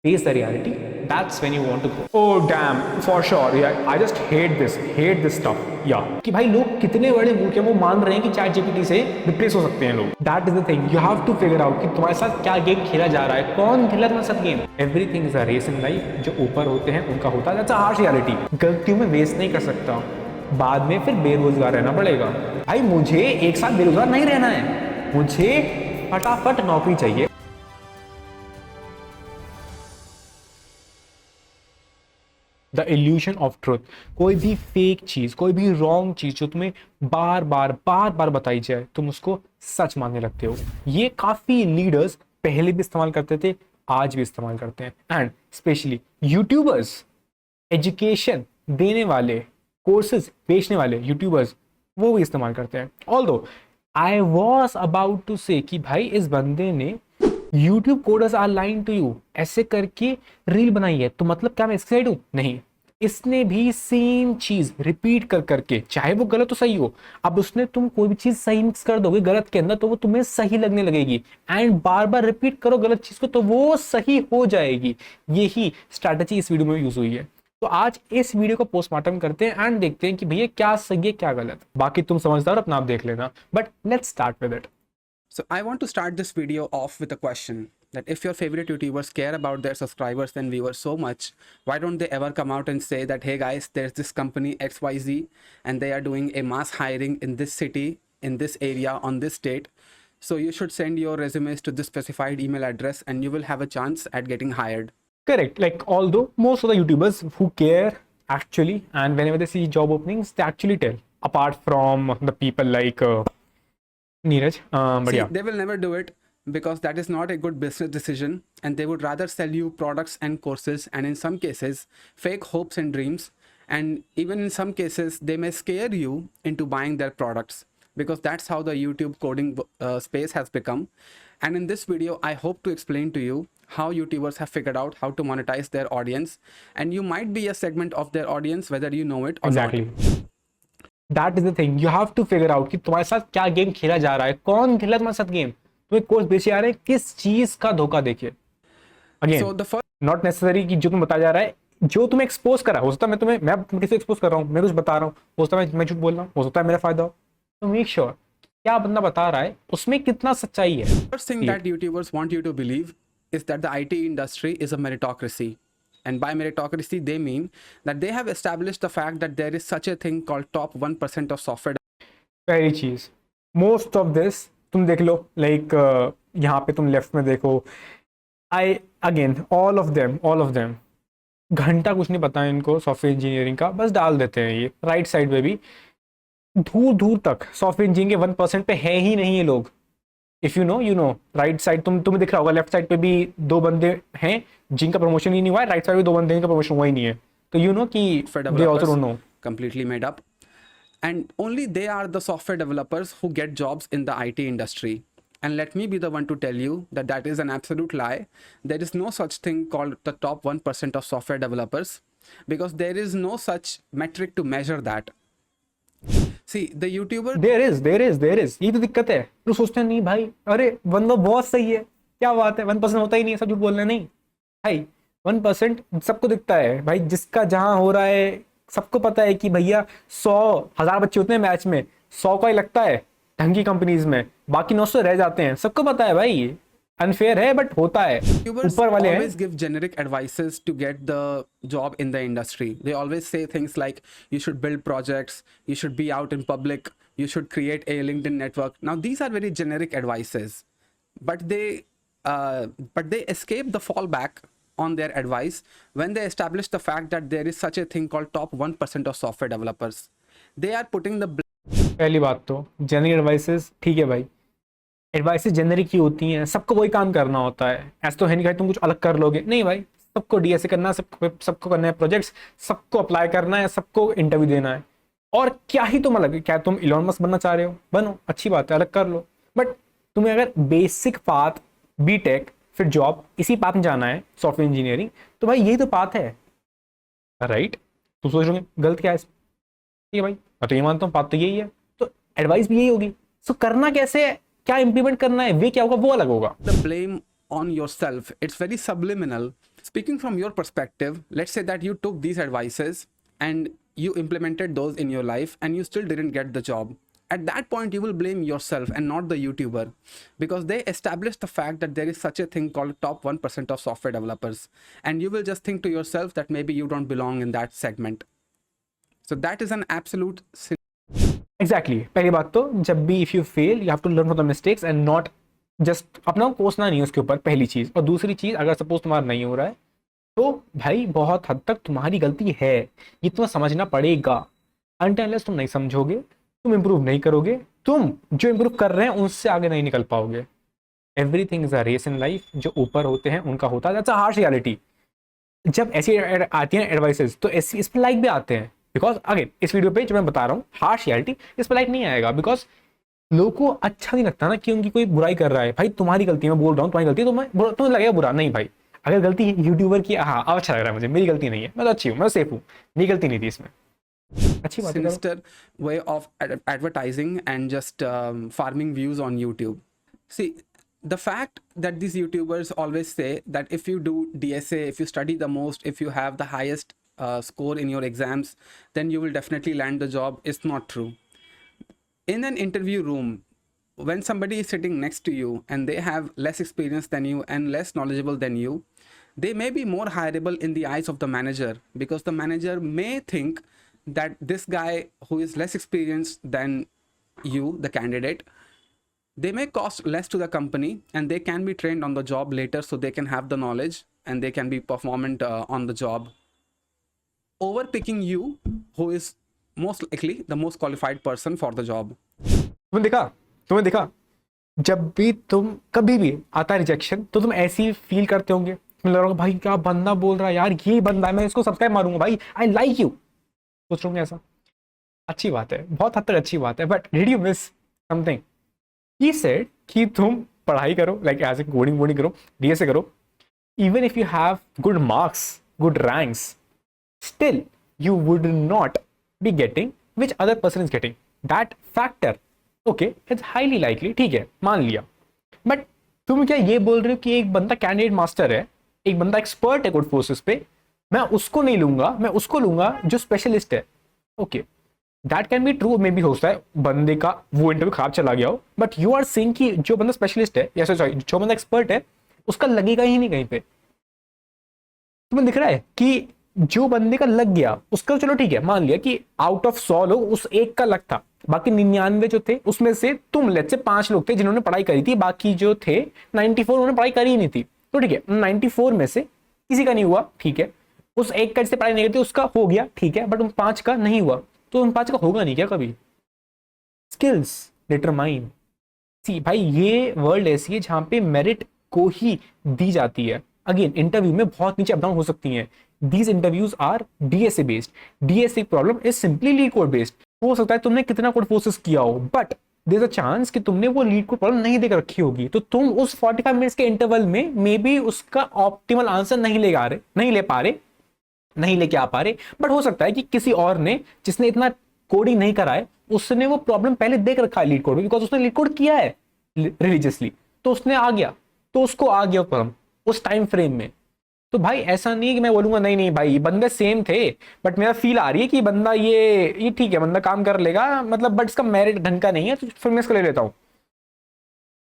face the reality. That's when you want to go. Oh damn, for sure. Yeah, I just hate this stuff. Yeah, कि भाई लोग कितने बड़े मूर्ख हैं, वो मान रहे हैं कि चैट जीपीटी से रिप्लेस हो सकते हैं लोग. That is the thing. You have to figure out कि तुम्हारे साथ क्या गेम खेला जा रहा है, कौन खेला तुम्हारे साथ game. Everything is a race in life. जो ऊपर होते हैं उनका होता है. That's a harsh reality. गलतियों में वेस्ट नहीं कर सकता, बाद में फिर बेरोजगार रहना पड़ेगा. भाई मुझे एक साथ बेरोजगार नहीं रहना है, मुझे फटाफट नौकरी चाहिए. The evolution of truth. कोई भी फेक चीज, कोई भी रॉन्ग चीज जो तुम्हें बार बार बताई जाए, तुम उसको सच मानने लगते हो. ये काफी लीडर्स पहले भी इस्तेमाल करते थे, आज भी इस्तेमाल करते हैं. एंड स्पेशली यूट्यूबर्स, एजुकेशन देने वाले, कोर्सेज बेचने वाले यूट्यूबर्स, वो भी इस्तेमाल करते हैं. Although I was about to say कि भाई इस बंदे ने YouTube coders are lying to you ऐसे करके रील बनाई है, तो मतलब क्या मैं इसके साइड हूं? नहीं, इसने भी सेम चीज रिपीट कर करके, चाहे वो गलत हो सही हो, अब उसने तुम कोई भी चीज सही मिक्स कर दोगे गलत के अंदर तो वो तुम्हें सही लगने लगेगी. एंड बार बार रिपीट करो गलत चीज को तो वो सही हो जाएगी. यही स्ट्रैटेजी इस वीडियो में यूज हुई है. तो आज इस वीडियो को पोस्टमार्टम करते हैं एंड देखते हैं कि भैया क्या सही है क्या गलत. बाकी तुम समझदार अपना आप देख लेना, but let's start with it. So I want to start this video off with a question that if your favorite YouTubers care about their subscribers and viewers so much, why don't they ever come out and say that, hey guys, there's this company XYZ and they are doing a mass hiring in this city, in this area, on this date. So you should send your resumes to this specified email address and you will have a chance at getting hired. Correct. Like, although most of the YouTubers who care actually, and whenever they see job openings, they actually tell. Apart from the people like Neeraj, but See, yeah, they will never do it because that is not a good business decision and they would rather sell you products and courses and in some cases fake hopes and dreams, and even in some cases they may scare you into buying their products because that's how the YouTube coding space has become. And in this video I hope to explain to you how YouTubers have figured out how to monetize their audience, and you might be a segment of their audience whether you know it or exactly. not. That is the thing. You have to figure out कि तुम्हारे साथ क्या game खेला जा रहा है, कौन खेला तुम्हारे साथ गेम, तुम्हें कोर्स बेचे जा रहे हैं, किस चीज का धोखा देखिए. Again So the first not necessary कि जो तुम्हें बताया जा रहा है, जो तुम्हें एक्सपोज करा, हो सकता है मैं किसी एक्सपोज कर रहा हूँ, मैं कुछ बता रहा हूँ, हो सकता है मैं झूठ बोल रहा हूँ, हो सकता है मेरा फायदा हो. तो मेक श्योर क्या बंदा बता रहा है उसमें कितना सच्चाई है. first thing that YouTubers want you to believe is that the IT industry is a meritocracy. And by meritocracy, they mean that they have established the fact that there is such a thing called top 1% of software. पहली चीज, most of this तुम देख लो, like यहाँ पे तुम left में देखो, I again all of them घंटा कुछ नहीं पता है इनको सॉफ्टवेयर इंजीनियरिंग का, बस डाल देते हैं. ये राइट साइड पे भी दूर दूर तक सॉफ्टवेयर इंजीनियरिंग के 1% पे है ही नहीं ये लोग. If you know right side तुम्हें दिख रहा होगा, लेफ्ट साइड पे भी दो बंदे हैं जिनका प्रमोशन ही नहीं हुआ है, राइट साइड पे दो बंदे जिनका प्रमोशन हुआ ही नहीं है. तो यू नो कि they also don't know. Completely made up, and only they are the software developers who get jobs in the IT industry. And let me be the one to tell you that that is an absolute lie. There is no such thing called the top 1% of software developers because there is no such metric to measure that. See, the YouTuber there is ये तो दिक्कत है. तो सोचते हैं नहीं भाई, अरे बंदा बहुत सही है, क्या बात है, 1% होता ही नहीं है, सब झूठ बोल रहे हैं. नहीं भाई, 1% सबको दिखता है भाई, जिसका जहां हो रहा है सबको पता है कि भैया 100,000 बच्चे होते हैं मैच में, 100 का ही लगता है ढंग की कंपनीज में, बाकी 900 रह जाते हैं. सबको पता है भाई, अनफेयर है बट होता है. YouTubers ऊपर वाले हैं. always give generic advices to get the job in the industry. They always say things like you should build projects, you should be out in public, you should create a LinkedIn network. Now these are very generic advices, but they escape the fallback on their advice when they establish the fact that there is such a thing called top 1% of software developers. They are putting the पहली बात तो generic advices, ठीक है भाई, advices generic ही होती हैं, सबको वही काम करना होता है. ऐसा तो है नहीं भाई तुम कुछ अलग कर लोगे, नहीं भाई, सबको डीएसए करना है, सबको करना है प्रोजेक्ट्स, सबको अप्लाई करना है, सबको इंटरव्यू देना है. और क्या ही तुम अलग, क्या तुम इलॉन मस्क बनना चाह रहे हो, बनो, अच्छी बात है, अलग कर लो. बट तुम्हें अगर बेसिक पाथ, बीटेक, फिर जॉब, इसी पाथ में जाना है, सॉफ्टवेयर इंजीनियरिंग, तो भाई यही तो पाथ है, राइट. तुम सोच रहे गलत क्या है इसमें, ठीक है भाई, मैं तो ये मानता हूँ पाथ तो यही है, तो एडवाइस भी यही होगी. सो करना कैसे है, क्या इंप्लीमेंट करना है, वे क्या होगा, वो अलग होगा. the blame on yourself. It's very subliminal. Speaking from your perspective, let's say that you took these advices and you implemented those in your life and you still didn't get the job. At that point, you will blame yourself and not the YouTuber, because they established the fact that there is such a thing called top 1% of software developers. And you will just think to yourself that maybe you don't belong in that segment. So that is an absolute sin. Exactly पहली बात तो जब भी if you fail you have to learn from the mistakes and not just अपना कोसना नहीं है उसके ऊपर, पहली चीज। और दूसरी चीज, अगर सपोज तुम्हारा नहीं हो रहा है तो भाई बहुत हद तक तुम्हारी गलती है, ये तुम्हें समझना पड़ेगा। अनटिल अनलेस तुम नहीं समझोगे, तुम इंप्रूव नहीं करोगे, तुम जो इंप्रूव कर रहे हैं उनसे आगे नहीं निकल पाओगे। Everything is a race in life, जो ऊपर होते हैं उनका होता है, दैट्स अ हार्श रियलिटी। जब ऐसी आती हैं एडवाइसेस तो ऐसी इस पर लाइक भी आते हैं, बिकॉज अगेन इस वीडियो पे जो मैं बता रहा हूँ हार्श रियलिटी, इस पर लाइक नहीं आएगा बिकॉज लोगों को अच्छा नहीं लगता ना कि उनकी कोई बुराई कर रहा है। भाई तुम्हारी गलती है, मैं बोल रहा हूँ तुम्हारी गलती है, तो मैं तुम्हें लगेगा बुरा नहीं भाई। अगर गलती यूट्यूबर की, हाँ अब अच्छा लग रहा है मुझे, मेरी गलती नहीं है, मैं तो अच्छी हूँ, मैं सेफ हूँ, मेरी गलती नहीं थी इसमें, अच्छी बात है। Sinister way of advertising and just farming views on YouTube. See, the fact that these YouTubers always say that if you do DSA, if you study the most, if you have the highest score in your exams, then you will definitely land the job is not true. In an interview room, when somebody is sitting next to you and they have less experience than you and less knowledgeable than you, they may be more hireable in the eyes of the manager, because the manager may think that this guy who is less experienced than you, the candidate, they may cost less to the company and they can be trained on the job later, so they can have the knowledge and they can be performant on the job, overpicking you, who is most likely the most qualified person for the job. तुम्हें देखा जब भी तुम कभी भी आता है rejection तो तुम ऐसी फील करते होंगे, तुम्हें लग रहा होगा भाई क्या बंदा बोल रहा है यार, ये बंदा है, मैं इसको सब्सक्राइब मारूंगा भाई, आई लाइक यू, सोच रहे होंगे ऐसा। अच्छी बात है, बहुत हद तक अच्छी बात है, but did you miss something? He said कि तुम पढ़ाई करो, लाइक एज ए कोडिंग वोडिंग करो, डीएसए करो, even if you have good marks, good ranks, still you would not be getting which other person is getting. That factor, okay, it's highly likely, ठीक है मान लिया, बट तुम क्या ये बोल रहे हो कि एक बंदा कैंडिडेट मास्टर है, एक बंदा एक्सपर्ट है कोड फोर्सेस पे, मैं उसको नहीं लूंगा, मैं उसको लूंगा जो स्पेशलिस्ट है। Okay, that can be true, may be हो सकता है बंदे का वो इंटरव्यू खराब चला गया हो, बट यू आर सेइंग कि जो बंदा स्पेशलिस्ट है या सॉरी जो बंदा एक्सपर्ट है उसका लगेगा ही नहीं कहीं पे। तुम्हें दिख रहा है कि जो बंदे का लग गया उसका, चलो ठीक है मान लिया कि आउट ऑफ 100 लोग उस एक का लग था, बाकी 99 जो थे उसमें से तुम लेट से 5 लोग थे जिन्होंने पढ़ाई करी थी, बाकी जो थे 94 उन्होंने पढ़ाई करी ही नहीं थी। तो ठीक है 94 में से किसी का नहीं हुआ, ठीक है, उस एक का जिससे पढ़ाई नहीं करती उसका हो गया, ठीक है, बट उन 5 का नहीं हुआ, तो उन 5 का होगा नहीं क्या कभी? Skills determine. सी भाई ये वर्ल्ड ऐसी है जहां पे मेरिट को ही दी जाती है। अगेन इंटरव्यू में बहुत नीचे अप डाउन हो सकती हैं, these interviews are DSA based. DSA problem is simply lead code based. हो सकता है तुमने कितना कोड फोर्सेस किया हो, बट there's a chance कि तुमने वो लीड कोड प्रॉब्लम नहीं देकर रखी होगी, तो तुम उस 45 मिनट्स के इंटरवल में मे बी उसका ऑप्टिमल आंसर नहीं लेके आ नहीं लेके आ पा रहे, बट हो सकता है कि किसी और ने जिसने इतना कोडिंग नहीं करा है उसने वो प्रॉब्लम पहले देख रखा है लीड कोड, बिकॉज उसने लीड कोड किया है रिलीजियसली, तो उसने आ गया, तो उसको आ गया प्रॉब्लम उस टाइम फ्रेम में। तो भाई ऐसा नहीं है कि मैं बोलूंगा नहीं नहीं भाई बंदे सेम थे, बट मेरा फील आ रही है कि बंदा ये ठीक है बंदा काम कर लेगा, मतलब बट इसका मेरिट ढंग का नहीं है, तो फिर मैं इसको ले लेता हूं।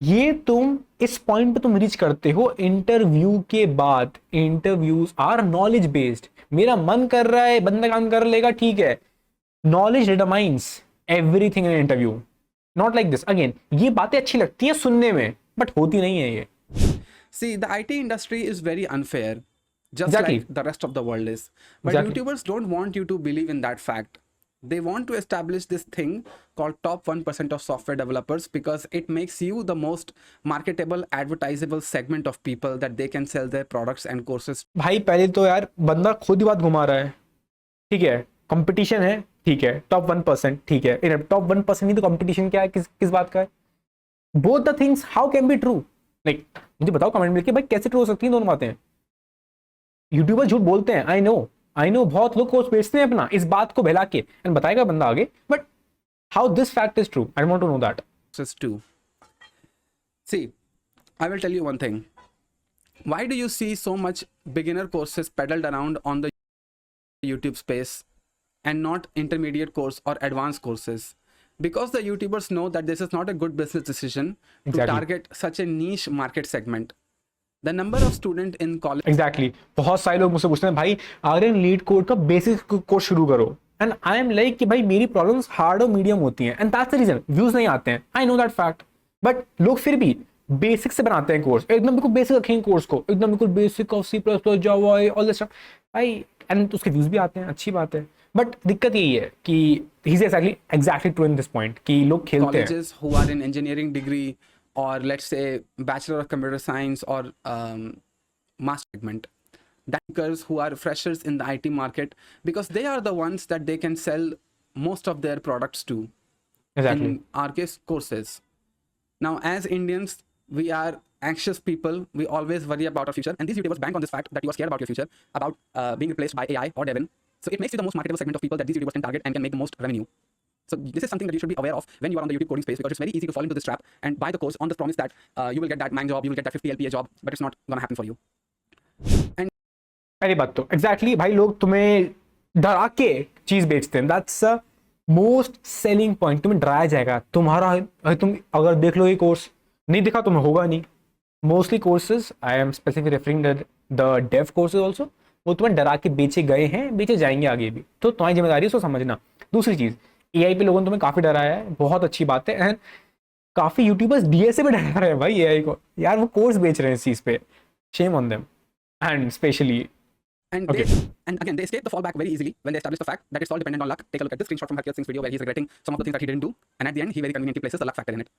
ये तुम इस पॉइंट पे तुम रीच करते हो इंटरव्यू के बाद। Interviews are knowledge based. मेरा मन कर रहा है बंदा काम कर लेगा, ठीक है, knowledge determines everything in interview, not like this. Again ये बातें अच्छी लगती है सुनने में, बट होती नहीं है ये। See, the IT industry is very unfair, just Exactly. like the rest of the world is. But Exactly. YouTubers don't want you to believe in that fact. They want to establish this thing called top 1% of software developers, because it makes you the most marketable, advertisable segment of people that they can sell their products and courses. भाई पहले तो यार बंदा खुद ही बात घुमा रहा है, ठीक है, कंपटीशन है, ठीक है, टॉप 1%, ठीक है, टॉप 1% नहीं तो कंपटीशन क्या है, किस बात का है? Both the things how can be true? Like मुझे बताओ कमेंट में कि भाई कैसे ट्रू हो सकती हैं दोनों बातें? यूट्यूबर झूठ बोलते हैं, आई नो बहुत लोग कोर्स बेचते हैं अपना इस बात को बहला के, एंड बताएगा बंदा आगे, but how this fact is true, I want to know that. Too. See, I will tell you one thing. why do you see so much beginner courses peddled around on the YouTube space and not intermediate course or advanced courses? Because the YouTubers know that this is not a good business decision to Exactly. target such a niche market segment. The number of students in college exactly बहुत सारे लोग मुझसे पूछते हैं भाई अगर leet code का basic course शुरू करो एंड आई एम लाइक कि भाई मेरी प्रॉब्लम्स हार्ड और मीडियम होती हैं and that's the reason views नहीं आते हैं I know that fact but लोग फिर भी बेसिक से बनाते हैं कोर्स एकदम बिल्कुल बेसिक रखेंगे कोर्स को एकदम बिल्कुल basic of C plus plus Java all this stuff भाई एंड उसके व्यूज भी आते हैं अच्छी बात है बट दिक्कत यही है कि he is exactly true in this point कि लोग खेलते हैं colleges who are in engineering degree or let's say bachelor of computer science or master segment, bankers who are freshers in the IT market, because they are the ones that they can sell most of their products to. Exactly In our case, courses. Now, as Indians, we are anxious people. We always worry about our future, and these YouTubers bank on this fact that you are scared about your future, about being replaced by AI or Devin. So it makes you the most marketable segment of people that these YouTubers can target and can make the most revenue. So this is something that you should be aware of when you are on the YouTube coding space, because it's very easy to fall into this trap and buy the course on the promise that you will get that mang job, you will get that 50 LPA job, but it's not gonna happen for you. And पहली बात तो exactly भाई लोग तुम्हें डरा के चीज बेचते हैं दैट्स मोस्ट सेलिंग पॉइंट तुम्हें डराया जाएगा तुम्हारा तुम अगर देख लो ये कोर्स नहीं दिखा तुम्हें होगा नहीं mostly courses I am specific referring the dev courses also वो तुम्हें डरा के बेचे गए हैं बेचे जाएंगे आगे भी तो तुम्हारी जिम्मेदारी है उसको समझना दूसरी चीज एआई पे लोगों ने तुम्हें काफी डराया है बहुत अच्छी बात है एंड काफी यूट्यूबर्स डीएसए पे डरा रहे हैं भाई एआई को यार वो कोर्स बेच रहे हैं इस चीज पे shame on them and specially And Okay. and again, they escape the fallback very easily when they establish the fact that it's all dependent on luck. Take a look at this screenshot from Harkir Singh's video where he's regretting some of the things that he didn't do, and at the end, he very conveniently places the luck factor in it.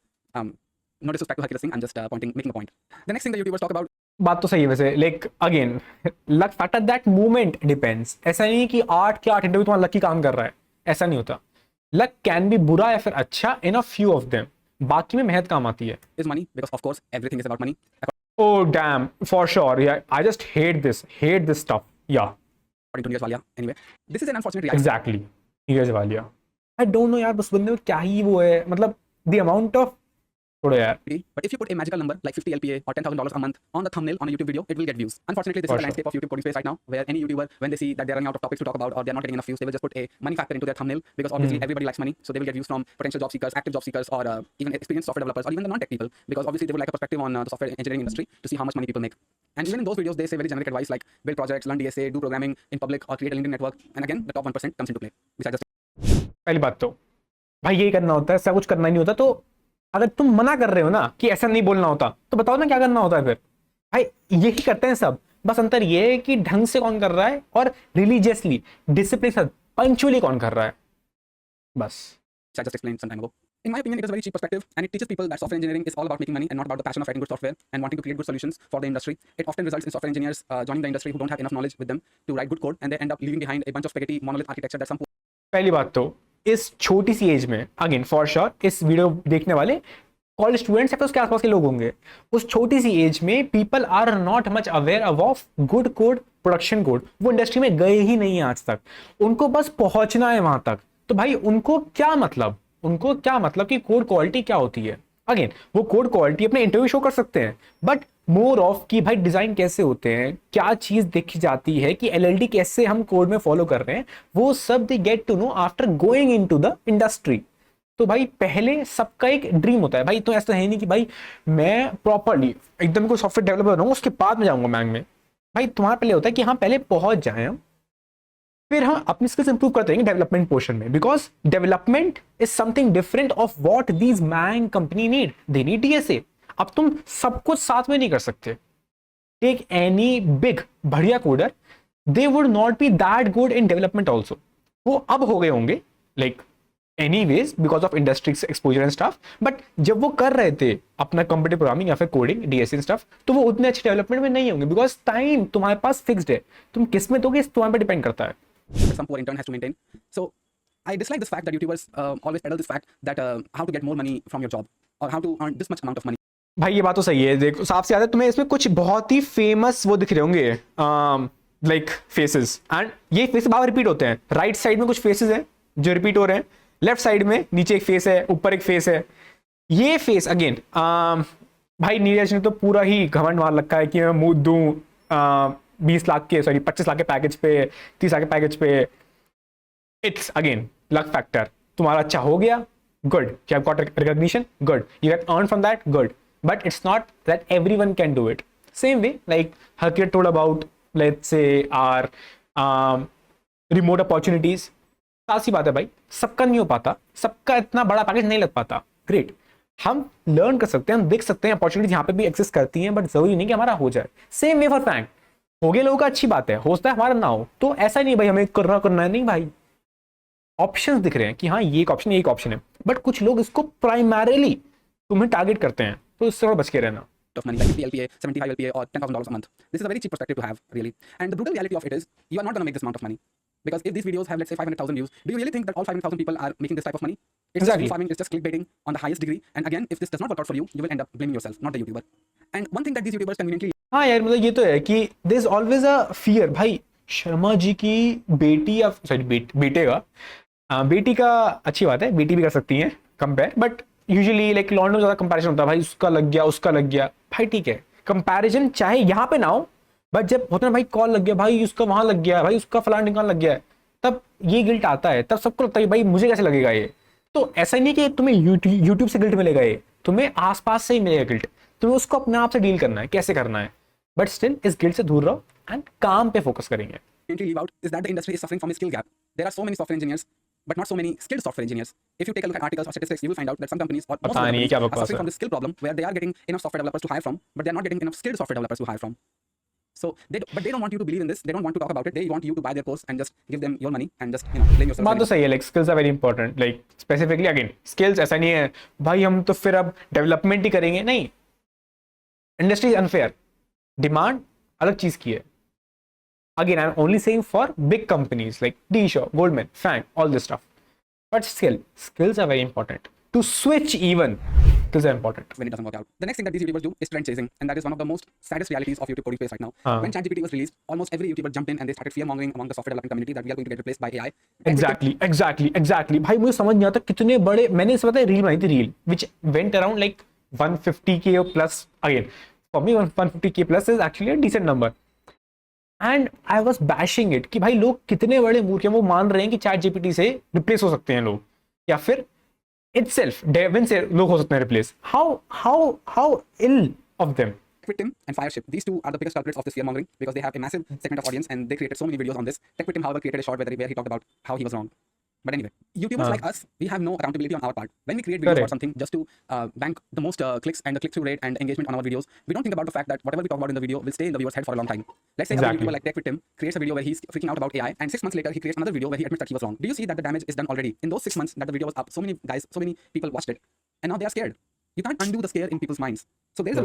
No disrespect to Harkir Singh, I'm just making a point. The next thing the YouTubers talk about बात तो सही है वैसे like again luck factor that moment depends ऐसा नहीं है कि 8 के 8 इंटरव्यू तुम्हारा लकी काम कर रहा है ऐसा नहीं होता लक कैन बी बुरा या फिर अच्छा इन अ फ्यू ऑफ देम बाकी में मेहनत काम आती है is money, because of course everything is about money. Oh damn for sure yeah I just hate this stuff yeah According to Neeraj Walia, anyway, this is an unfortunate reality. Exactly Neeraj Walia I don't know यार बस बंदे में क्या ही वो है मतलब the amount of छोड़ो यार But if you put a magical number like 50 LPA or $10,000 a month on the thumbnail on a YouTube video, it will get views. Unfortunately, this For is the sure. landscape of YouTube coding space right now, where any YouTuber, when they see that they're running out of topics to talk about or they're not getting enough views, they will just put a money factor into their thumbnail, because obviously everybody likes money, so they will get views from potential job seekers, active job seekers, or even experienced software developers, or even the non-tech people, because obviously they would like a perspective on the software engineering industry to see how much money people make. And even in those videos, they say very generic advice like build projects, learn DSA, do programming in public, or create a LinkedIn network. And again, the top 1% comes into play, which I just पहली बात तो भाई यही करना होता है ऐसा कुछ करना ही नहीं होता तो अगर तुम मना कर रहे हो ना कि ऐसा नहीं बोलना होता तो बताओ ना क्या करना होता है फिर भाई यही करते हैं सब बस अंतर ये है कि ढंग से कौन कर रहा है और रिलीजियसली डिसिप्लिन से पंक्चुअली कौन कर रहा है बस I just explained some time ago. In my opinion, it is a very cheap perspective, and it teaches people that software engineering is all about making money and not about the passion of writing good software and wanting to create good solutions for the industry. It often results in software engineers joining the industry who don't have enough knowledge with them to write good code, and they end up leaving behind a bunch of spaghetti monolith architecture that some पहली बात तो इस छोटी सी age में again for sure इस video देखने वाले कॉलेज स्टूडेंट्स या फिर उसके आसपास के लोग होंगे उस छोटी सी एज में people are not much aware of good code production code वो इंडस्ट्री में गए ही नहीं है आज तक उनको बस पहुंचना है वहां तक तो भाई उनको क्या मतलब कि कोड क्वालिटी क्या होती है अगेन वो कोड क्वालिटी अपने इंटरव्यू शो कर सकते हैं बट मोर ऑफ कि भाई डिजाइन कैसे होते हैं क्या चीज देखी जाती है कि एलएलडी कैसे हम कोड में फॉलो कर रहे हैं वो सब they get to know after going into the industry तो भाई पहले सबका एक ड्रीम होता है भाई तो ऐसा है नहीं कि भाई मैं प्रॉपरली एकदम कोई सॉफ्टवेयर डेवलपर बनूंगा उसके बाद में जाऊंगा बैंक में भाई तुम्हारा पहले होता है कि हाँ पहले पहुंच जाए हम फिर हम अपनी स्किल्स इंप्रूव करते रहेंगे डेवलपमेंट पोर्शन में because development is something different of what these MAANG company need they need DSA अब तुम सब कुछ साथ में नहीं कर सकते टेक एनी बिग बढ़िया coder they would not be that good in development also वो अब हो गए होंगे like anyways because of industry exposure and stuff but जब वो कर रहे थे अपना कंप्यूटर प्रोग्रामिंग या फिर कोडिंग डीएसए स्टफ तो वो उतने अच्छे डेवलपमेंट में नहीं होंगे बिकॉज टाइम तुम्हारे पास फिक्स्ड है तुम किस में दोगे तुम्हारे पर डिपेंड करता है some poor intern has to maintain. So I dislike this fact that YouTubers always peddle this fact that how to get more money from your job or how to earn this much amount of money. भाई ये बात तो सही है देखो सबसे ज्यादा तुम्हें इसमें कुछ बहुत ही फेमस वो दिख रहे होंगे लाइक फेसेस एंड ये फेस बार रिपीट होते हैं राइट साइड में कुछ फेसेस हैं जो रिपीट हो रहे हैं लेफ्ट साइड में नीचे एक फेस है ऊपर एक फेस है ये फेस अगेन भाई नीरज ने तो पूरा ही घमंड मार रखा है कि मैं मुंह दूं 20 लाख के, सॉरी 25 लाख के पैकेज पे, 30 लाख के पैकेज पे। It's again luck factor. तुम्हारा अच्छा हो गया, good, you have got recognition, good, you have earn from that, good, but it's not that everyone can do it. Same way like Hakir told about, let's say, our remote opportunities। सी बात है भाई, सबका नहीं हो पाता, सबका इतना बड़ा पैकेज नहीं लग पाता, ग्रेट। हम लर्न कर सकते हैं, हम देख सकते हैं अपॉर्चुनिटीज यहाँ पे भी एक्सिस्ट करती हैं, बट जरूरी नहीं कि हमारा हो जाए। सेम वे फॉर फ्रैंक, हो गए लोगों का अच्छी बात है, हो सकता है हमारा ना हो, तो ऐसा नहीं भाई हमें करना है, नहीं भाई, ऑप्शंस दिख रहे हैं कि हाँ ये एक ऑप्शन, ये एक ऑप्शन है, बट कुछ लोग इसको प्राइमरीली तुम्हें टारगेट करते हैं, तो इससे थोड़ा बच के रहना। of money, like 50 LPA, 75 LPA, or $10,000 a month. This is a very cheap perspective to have, really. And the brutal reality of it is, you are not going to make this amount of money. Because if these videos have, let's say, 500,000 views, do you really think that all 500,000 people are making this type of money? It's Exactly. just farming, it's just clickbaiting on the highest degree. And again, if this does not work out for you, you will end up blaming yourself, not the YouTuber. And one thing that these YouTubers conveniently हाँ यार, मतलब ये तो है कि there is always a fear. भाई शर्मा जी की बेटी, या सॉरी बेटे का, बेटी का अच्छी बात है, बेटी भी कर सकती हैं कंपेयर, बट यूजुअली लाइक लॉन्डो में ज्यादा कंपैरिजन होता है, भाई उसका लग गया, उसका लग गया। भाई ठीक है, कंपैरिजन चाहे यहाँ पे ना हो, बट जब होता है भाई कॉल लग गया, भाई उसका वहां लग गया, भाई उसका फलान ढिकान लग गया है, तब ये गिल्ट आता है, तब सबको लगता है भाई मुझे कैसे लगेगा ये। तो ऐसा ही नहीं कि तुम्हें यूट्यूब से गिल्ट मिलेगा, ये तुम्हें आसपास से ही मिलेगा गिल्ट, तुम्हें उसको अपने आप से डील करना है, कैसे करना है, बट स्टिल इस गिल्ट से दूर रहो एंड काम पे फोकस करेंगे। leave out is that the industry is suffering from a skill gap. There are so many software engineers, but not so many skilled software engineers. If you take a look at articles or statistics, you will find out that some companies or most of the पता नहीं companies क्या are बकवास suffering है। from this skill problem where they are getting enough software developers to hire from, but they are not getting enough skilled software developers to hire from. So but they don't want you to believe in this. They don't want to talk about it. They want you to buy their course and just give them your money and just blame yourself. बात तो सही है, like skills are very important, like specifically again skills. ऐसा नहीं है भाई हम तो फिर अब डेवलपमेंट ही करेंगे, नहीं, इंडस्ट्री अनफेयर, डिमांड अलग चीज की है। Again, I'm only saying for big companies like D-Shaw, Goldman, Fang, all this stuff. But still, skills are very important. To switch even, skills are important. When it doesn't work out. The next thing that these YouTubers do is trend chasing, and that is one of the most saddest realities of YouTube coding space right now. When ChatGPT was released, almost every YouTuber jumped in and they started fear mongering among the software development community that we are going to get replaced by AI. Exactly. भाई मुझे समझ नहीं आता कितने बड़े, मैंने इस पता है रील बनाई थी, reel which went around like 150K plus. Again, for me 150K plus is actually a decent number. And I was bashing it कि भाई लोग कितने बड़े मूर्ख हैं, वो मान रहे हैं कि चैट जीपीटी से रिप्लेस हो सकते हैं लोग, या फिर इटसेल्फ डेविन से लोग हो सकते हैं replace. How ill of them. TechVictim and Fireship, these two are the biggest culprits of this fear mongering because they have a massive segment of audience and they created so many videos on this. TechVictim, however, created a short where he talked about how he was wrong. But anyway, YouTubers like us, we have no accountability on our part. When we create videos about something just to bank the most clicks and the click-through rate and engagement on our videos, we don't think about the fact that whatever we talk about in the video will stay in the viewer's head for a long time. Let's say a YouTuber like TechVictim creates a video where he's freaking out about AI, and 6 months later he creates another video where he admits that he was wrong. Do you see that the damage is done already? In those 6 months that the video was up, so many guys, so many people watched it, and now they are scared. You can't undo the scare in people's minds. So there is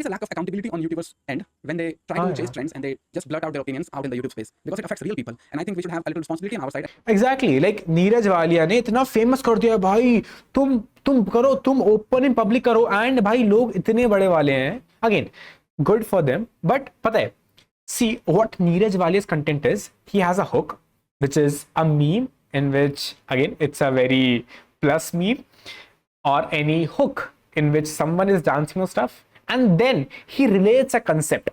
a lack of accountability on YouTubers' end when they try to chase trends and they just blurt out their opinions out in the YouTube space because it affects real people. And I think we should have a little responsibility on our side. Exactly, like Neeraj Walia ने इतना famous कर दिया भाई, तुम करो, तुम open in public करो, and भाई लोग इतने बड़े वाले हैं। Again good for them, but पता है, see what Neeraj वालिया's content is, he has a hook which is a meme in which again it's a very plus meme or any hook in which someone is dancing or stuff and then he relates a concept.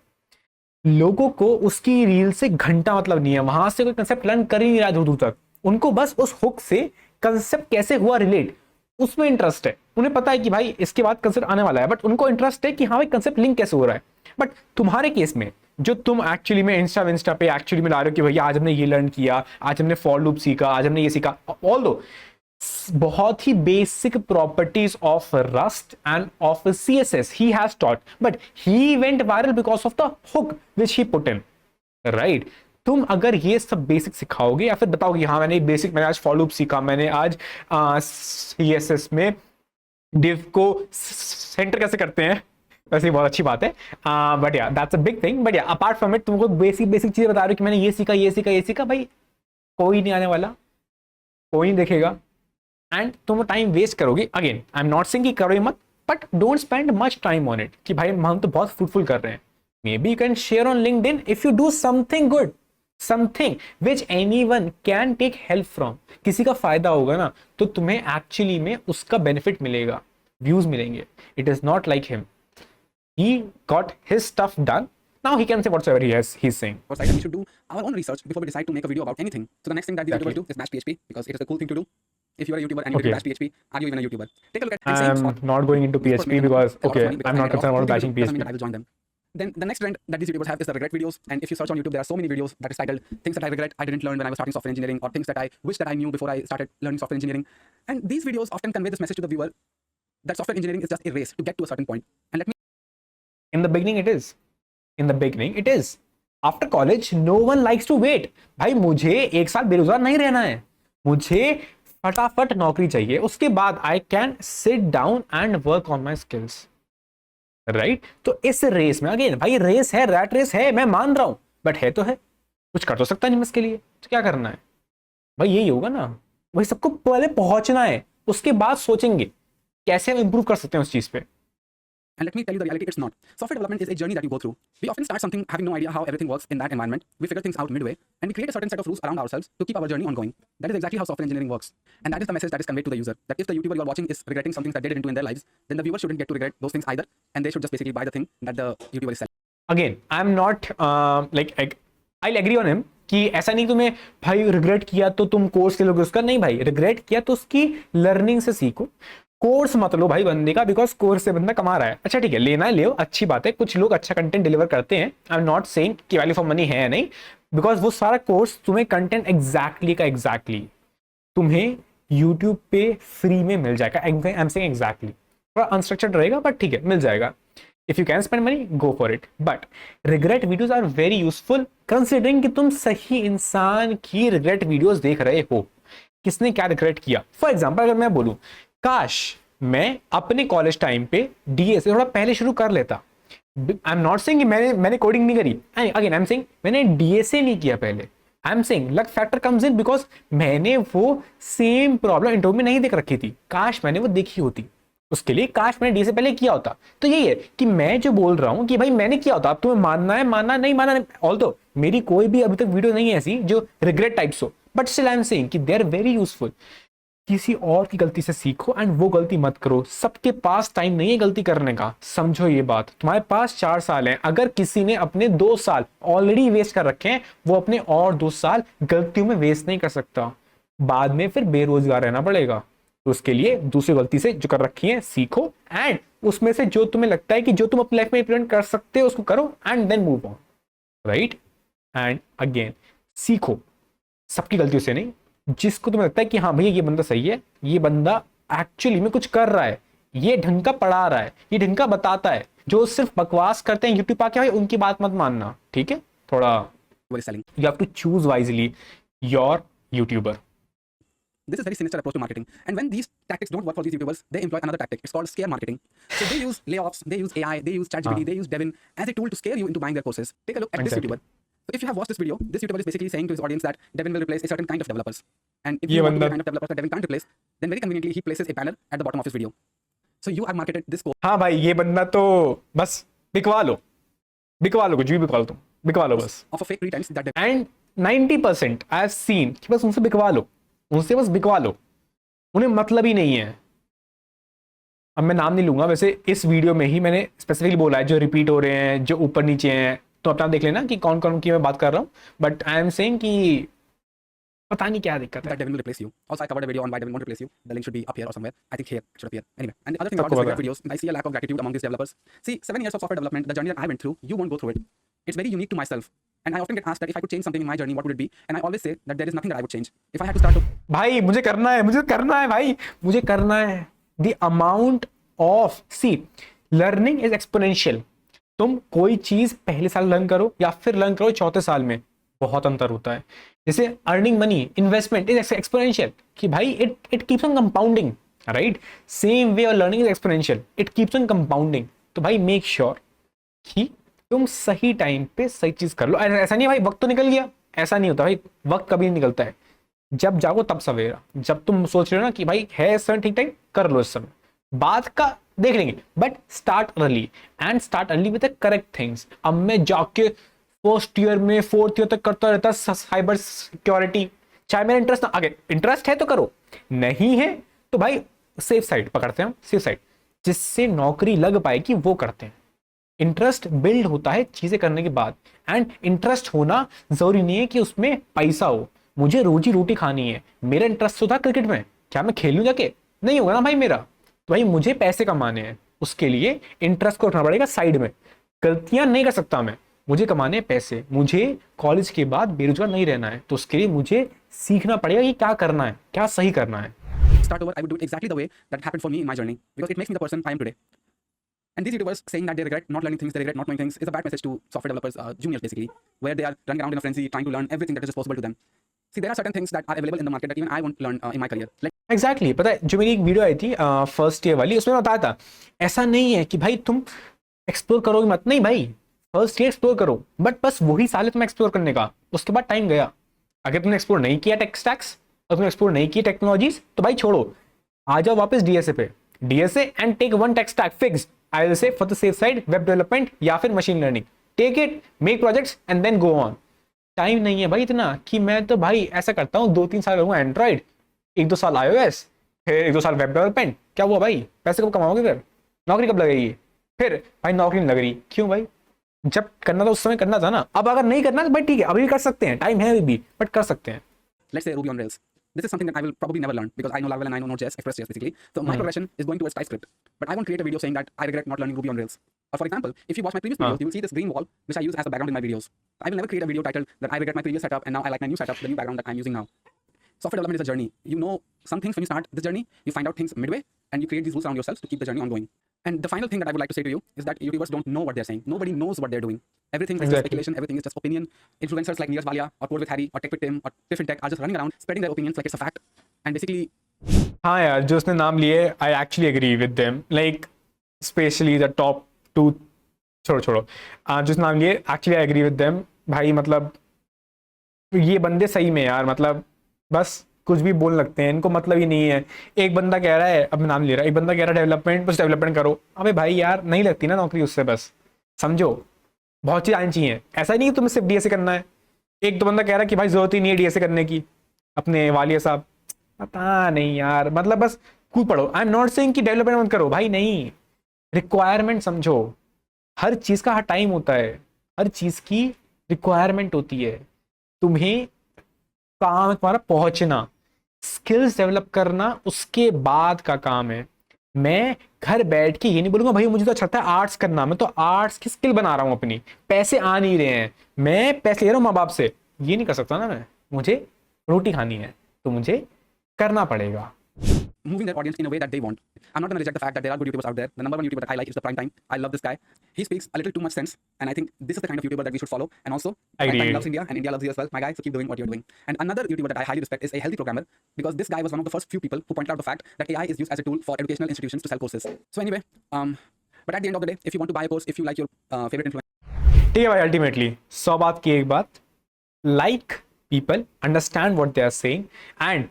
लोगों को उसकी reel से घंटा मतलब नहीं है, वहां से कोई कंसेप्ट लर्न कर ही नहीं रहा दूर दूर तक, उनको बस उस हुक से कंसेप्ट कैसे हुआ रिलेट, उसमें इंटरेस्ट है। उन्हें पता है कि भाई इसके बाद कंसेप्ट आने वाला है, बट उनको इंटरेस्ट है कि हाँ भाई कंसेप्ट लिंक कैसे हो रहा है। बट तुम्हारे केस में जो तुम एक्चुअली में इंस्टा पे एक्चुअली में ला रहे हो कि भैया आज हमने ये लर्न किया, आज हमने फॉर लूप सीखा, आज हमने ये सीखा, ऑल्दो बहुत ही basic properties of rust and of CSS he has taught, but he went viral because of the hook which he put in, right? तुम अगर ये सब बेसिक सिखाओगे या फिर बताओगे हाँ मैंने आज फॉर लूप सीखा, मैंने आज CSS में div को सेंटर कैसे करते हैं, वैसे बहुत अच्छी बात है, बट या that's a big thing. But या अपार्ट फ्रॉम इट तुमको बेसिक चीजें बता रहे हो कि मैंने ये सीखा, भाई कोई नहीं आने वाला, कोई नहीं देखेगा, एंड तुम टाइम वेस्ट करोगे। Again I am not saying कि करो ही मत, but don't spend much time on it कि भाई हम तो बहुत फ्रूटफुल कर रहे हैं। Maybe you can share on LinkedIn if you do something good, something which anyone can take help from. किसी का फायदा होगा ना तो तुम्हें एक्चुअली में उसका बेनिफिट मिलेगा, व्यूज मिलेंगे। It is not like him he got his stuff done. Now he can say whatsoever he's saying. Site, and we should do our own research before we decide to make a video about anything. So the next thing that these Exactly. YouTubers do is bash PHP because it is a cool thing to do. If you are a YouTuber and you Okay. bash PHP, are you even a YouTuber? Take a look at and same I'm spot. not going into Of course, PHP make them because a lot of okay, money because I'm I not get off. concerned about Cool thing to bashing do doesn't mean PHP. that I will join them. Then the next trend that these YouTubers have is the regret videos. And if you search on YouTube, there are so many videos that is titled "Things that I regret I didn't learn when I was starting software engineering" or "Things that I wish that I knew before I started learning software engineering." And these videos often convey this message to the viewer that software engineering is just a race to get to a certain point. And let me In the beginning, it is. In the beginning, it is. After college, no one likes to wait. भाई मुझे एक साल बेरोजगार नहीं रहना है. मुझे फटाफट नौकरी चाहिए. उसके बाद I can sit down and work on my skills. Right तो इस रेस में अगेन भाई रेस है, रैट रेस है, मैं मान रहा हूं, बट है तो है, कुछ कर तो सकता नहीं मैं इसके लिए, तो क्या करना है भाई, यही होगा ना भाई, सबको पहले पहुंचना है, उसके बाद सोचेंगे कैसे हम इंप्रूव कर सकते हैं उस चीज पे. And let me tell you the reality, it's not. Software development is a journey that you go through. We often start something having no idea how everything works in that environment. We figure things out midway, and we create a certain set of rules around ourselves to keep our journey ongoing. That is exactly how software engineering works. And that is the message that is conveyed to the user. That if the YouTuber you are watching is regretting some things that they didn't do in their lives, then the viewer shouldn't get to regret those things either, and they should just basically buy the thing that the YouTuber is selling. Again I am not like I agree on him कि ऐसा नहीं तुम्हें भाई regret किया तो तुम course के लोगे उसका, नहीं भाई, रिग्रेट किया तो उसकी लर्निंग से सीखो, कोर्स मत लो भाई बंदे का, बिकॉज कोर्स से बंदा कमा रहा है. अच्छा ठीक है, लेना है ले, अच्छी बात है, कुछ लोग अच्छा कंटेंट डिलीवर करते हैं, आई एम नॉट सेइंग कि वैल्यू फॉर मनी है नहीं, बिकॉज वो सारा कोर्स तुम्हें कंटेंट एग्जैक्टली तुम्हें यूट्यूब पे फ्री में मिल जाएगा. आई एम सेइंग एग्जैक्टली, थोड़ा अनस्ट्रक्चर्ड रहेगा बट ठीक है मिल जाएगा. If you can spend money go for it, but regret videos are very useful considering कि तुम सही इंसान की रिग्रेट वीडियोज देख रहे हो. किसने क्या रिग्रेट किया, फॉर एग्जाम्पल अगर मैं बोलूं काश मैं अपने कॉलेज टाइम पे डीए से थोड़ा पहले शुरू कर लेता. आई एम नॉट सेइंग मैंने कोडिंग नहीं करी, अगेन आई एम सेइंग मैंने डीए से नहीं किया पहले, आई am saying luck factor comes in because मैंने वो सेम प्रॉब्लम इंटरव्यू में नहीं देख रखी थी, काश मैंने वो देखी होती, उसके लिए काश मैंने डी से पहले किया होता. तो यही है कि मैं जो बोल रहा हूं कि भाई मैंने किया होता, अब तुम्हें मानना है मानना नहीं मानना, ऑल्दो मेरी कोई भी अभी तक वीडियो नहीं है ऐसी जो रिग्रेट टाइप्स हो, but still I am saying कि दे आर वेरी यूजफुल. किसी और की गलती से सीखो एंड वो गलती मत करो. सबके पास टाइम नहीं है गलती करने का, समझो ये बात. तुम्हारे पास 4 साल हैं, अगर किसी ने अपने 2 साल ऑलरेडी वेस्ट कर रखे हैं, वो अपने और 2 साल गलतियों में वेस्ट नहीं कर सकता, बाद में फिर बेरोजगार रहना पड़ेगा. तो उसके लिए दूसरी गलती से जो कर रखी है सीखो, एंड उसमें से जो तुम्हें लगता है कि जो तुम अपनी लाइफ में इंप्लीमेंट कर सकते हो उसको करो, and then move on. Right, and again सीखो, सबकी गलतियों से नहीं, जिसको तुम्हें लगता है कि हाँ भैया ये बंदा सही है, ये बंदा एक्चुअली में कुछ कर रहा है, ये ढंग का पढ़ा रहा है, ये ढंग का बताता है. जो सिर्फ बकवास करते हैं यूट्यूब आके, भाई उनकी बात मत मानना, ठीक है. थोड़ा Selling. You have to choose wisely your YouTuber. This is very sinister approach to marketing. And when these tactics don't work for these YouTubers, they employ another tactic. It's called scare marketing. So they use layoffs, they use AI, they use ChatGPT, they use Devin as a tool to scare you into buying their courses. Take a look at this Exactly. YouTuber. So if you have watched this video, this YouTuber is basically saying to his audience that Devin will replace a certain kind of developers. And if ये you want to be the बंदा- kind of developers that Devin can't replace, then very conveniently he places a banner at the bottom of his video. So you have marketed this course हाँ भाई ये बंदा तो बस बिकवा लो कुछ भी बिकवा लो, तुम बिकवा लो बस. of a fake pretense that Devin and 90% I have seen कि बस उनसे बिकवा लो, उनसे बस बिकवा लो, उन्हें मतलब ही नहीं है. अब मैं नाम नहीं लूंगा, वैसे इस वीडियो में ही मैंने स्पेसिफिकली बोला है जो रिपीट हो रहे हैं, जो ऊपर नीचे हैं, तो अपना देख लेना कि कौन कौन की मैं बात कर रहा हूँ. बट आई एम सेइंग कि पता नहीं क्या दिक्कत है. that Devin will replace you. Also, I covered a video on why Devin won't replace you. The link should be up here or somewhere. I think here it should appear. Anyway, and the other thing about सबको these पता है. videos, I see a lack of gratitude among these developers. See, 7 years of software development, the journey that I went through, you won't go through it. It's very unique to myself. And I often get asked that if I could change something in my journey, what would it be? And I always say that there is nothing that I would change. If I had to start to भाई मुझे करना है भाई, मुझे करना है. The amount of C learning is exponential. तुम कोई चीज पहले साल लर्न करो या फिर लर्न करो चौथे साल में, बहुत अंतर होता है. जैसे earning money, investment is exponential, कि भाई it keeps on compounding, right. Same way और learning is exponential, it keeps on compounding. तो भाई मेक श्योर कि तुम सही टाइम पे सही चीज कर लो. ऐसा नहीं है भाई वक्त तो निकल गया, ऐसा नहीं होता भाई, वक्त कभी नहीं निकलता है. जब जागो तब सवेरा. जब तुम सोच रहे हो ना कि भाई है इस समय ठीक टाइम, कर लो इस समय, बाद का देख लेंगे, but start early and start early with the correct things. अब मैं जाके फर्स्ट ईयर में 4th ईयर तक करता रहता साइबर सिक्योरिटी, चाहे मेरा इंटरेस्ट ना, आगे इंटरेस्ट है तो करो, नहीं है तो भाई सेफ साइड पकड़ते हैं हम, सेफ साइड जिससे नौकरी लग पाएगी वो करते हैं. इंटरेस्ट बिल्ड होता है चीजें करने के बाद, एंड इंटरेस्ट होना जरूरी नहीं है कि उसमें पैसा हो। मुझे रोजी रोटी खानी है, मेरा इंटरेस्ट तो था क्रिकेट में, क्या मैं खेलूं जाके? नहीं होगा ना भाई मेरा। तो भाई मुझे पैसे कमाने हैं, उसके लिए इंटरेस्ट को रखना पड़ेगा साइड में। गलतियां नहीं कर सकता मैं, मुझे कमाने हैं पैसे, मुझे कॉलेज के बाद बेरोजगार नहीं रहना है, तो उसके लिए मुझे सीखना पड़ेगा कि क्या करना है, क्या सही करना है। start over, I would do it exactly the way that happened for me in my journey, because it makes me the person I am today. And these YouTubers saying that they regret not learning things, they regret not knowing things, is a bad message to software developers, juniors basically, where they are running around in a frenzy trying to learn everything that is possible to them. See, there are certain things that are available in the market that even I won't learn in my career. Like, exactly पता है, जो मेरी एक video आई थी first year वाली, उसमें बताया था ऐसा नहीं है कि भाई तुम एक्सप्लोर करोगे मत, नहीं भाई, फर्स्ट ईयर एक्सप्लोर करो, बट बस वही साल है तुम्हें एक्सप्लोर करने का, उसके बाद टाइम गया। अगर तुमने एक्सप्लोर नहीं किया टेक स्टैक्स और तुमने एक्सप्लोर नहीं की टेक्नोलॉजीज, तो भाई छोड़ो, आ जाओ वापस डीएसए पे, DSA and take one tech stack fixed, I will say for the safe side web development या फिर machine learning, take it, make projects and then go on. Time नहीं है भाई इतना कि मैं तो भाई ऐसा करता हूँ 2-3 साल करूँगा एंड्रॉइड, 1-2 साल iOS, फिर 1-2 साल वेब डेवलपमेंट, क्या हुआ भाई? पैसे कब कमाओगे? फिर नौकरी कब लगेगी? फिर भाई नौकरी नहीं लग रही, क्यों भाई? जब करना था उस समय करना था ना। अब अगर नहीं करना तो भाई ठीक है, अभी भी कर सकते हैं, टाइम है अभी भी, बट कर सकते हैं। let's say Ruby on Rails. This is something that I will probably never learn because I know Laravel and I know Node.js, Express.js basically. So my progression is going towards TypeScript. But I won't create a video saying that I regret not learning Ruby on Rails. Or for example, if you watch my previous videos, you will see this green wall which I use as a background in my videos. I will never create a video titled that I regret my previous setup and now I like my new setup, the new background that I'm using now. Software development is a journey. You know some things when you start this journey, you find out things midway, and you create these rules around yourselves to keep the journey ongoing. And the final thing that I would like to say to you is that YouTubers don't know what they're saying. Nobody knows what they're doing. Everything is just Exactly. speculation. Everything is just opinion. Influencers like Neeraj Walia or Code with Harry or Tech with Tim or Tiff in Tech are just running around spreading their opinions like it's a fact. And basically, हाँ यार, जो उसने नाम लिए, I actually agree with them, like specially the top 2, छोड़ो छोड़ो, जो उसने नाम लिए, actually I agree with them भाई। मतलब ये बंदे सही में यार, मतलब बस कुछ भी बोल लगते हैं, इनको मतलब ही नहीं है। एक बंदा कह रहा है, अब मैं नाम ले रहा, एक बंदा कह रहा है डेवलपमेंट, बस डेवलपमेंट करो। अबे भाई यार, नहीं लगती ना नौकरी उससे, बस समझो बहुत चीज़ आनी चाहिए। ऐसा नहीं कि तुम्हें सिर्फ डीएसए करना है। एक तो बंदा कह रहा है कि भाई जरूरत ही नहीं है डीएसए करने की, अपने वालिया साहब, पता नहीं यार, मतलब बस कूद पड़ो। आई एम नॉट सेइंग कि डेवलपमेंट मत करो भाई, नहीं, रिक्वायरमेंट समझो। हर चीज़ का हर टाइम होता है, हर चीज़ की रिक्वायरमेंट होती है। तुम्हें काम है तुम्हारा पहुंचना, स्किल्स डेवलप करना उसके बाद का काम है। मैं घर बैठ के ये नहीं बोलूंगा भाई मुझे तो अच्छा लगता है आर्ट्स करना, मैं तो आर्ट्स की स्किल बना रहा हूँ अपनी, पैसे आ नहीं रहे हैं, मैं पैसे ले रहा हूँ माँ बाप से, ये नहीं कर सकता ना मैं। मुझे रोटी खानी है तो मुझे करना पड़ेगा। moving their audience in a way that they want. I'm not going to reject the fact that there are good YouTubers out there. The number one YouTuber that I like is the Prime Time. I love this guy. He speaks a little too much sense, and I think this is the kind of YouTuber that we should follow. And also, Prime Time loves India, and India loves you as well, my guy. So keep doing what you're doing. And another YouTuber that I highly respect is A Healthy Programmer, because this guy was one of the first few people who pointed out the fact that AI is used as a tool for educational institutions to sell courses. So anyway, but at the end of the day, if you want to buy a course, if you like your favorite influencer, ठीक है भाई, ultimately 100 बात की एक बात, like people, understand what they are saying, and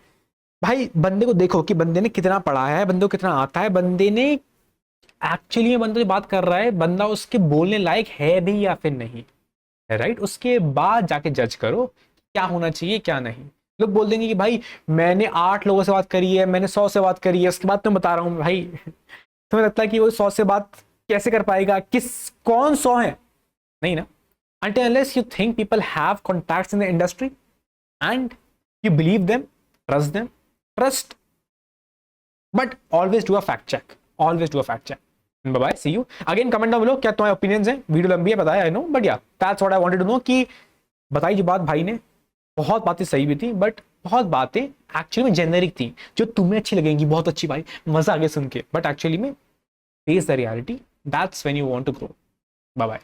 भाई बंदे को देखो कि बंदे ने कितना पढ़ा है, बंदे को कितना आता है, बंदे ने एक्चुअली में बंदा जो बात कर रहा है, बंदा उसके बोलने लायक है भी या फिर नहीं, राइट? उसके बाद जाके जज करो क्या होना चाहिए क्या नहीं। लोग बोल देंगे कि भाई मैंने 8 लोगों से बात करी है, मैंने 100 से बात करी है, उसके बाद मैं बता रहा हूँ। भाई तुम्हें लगता है कि वो 100 से बात कैसे कर पाएगा? कौन 100 है? नहीं ना। Until unless you think people have contacts in the industry and you believe them, trust, but always do a fact check. Always do a fact check. Bye bye. See you again. Comment down below क्या तुम्हारे opinions हैं। Video लंबी है पता है, I know, but yeah, that's what I wanted to know कि बताई जो बात भाई ने, बहुत बातें सही भी थी, बट बहुत बातें एक्चुअली में जेनेरिक थी, जो तुम्हें अच्छी लगेंगी, बहुत अच्छी भाई, मजा आ गया सुन के, बट एक्चुअली में face the reality, that's when you want to grow. Bye bye.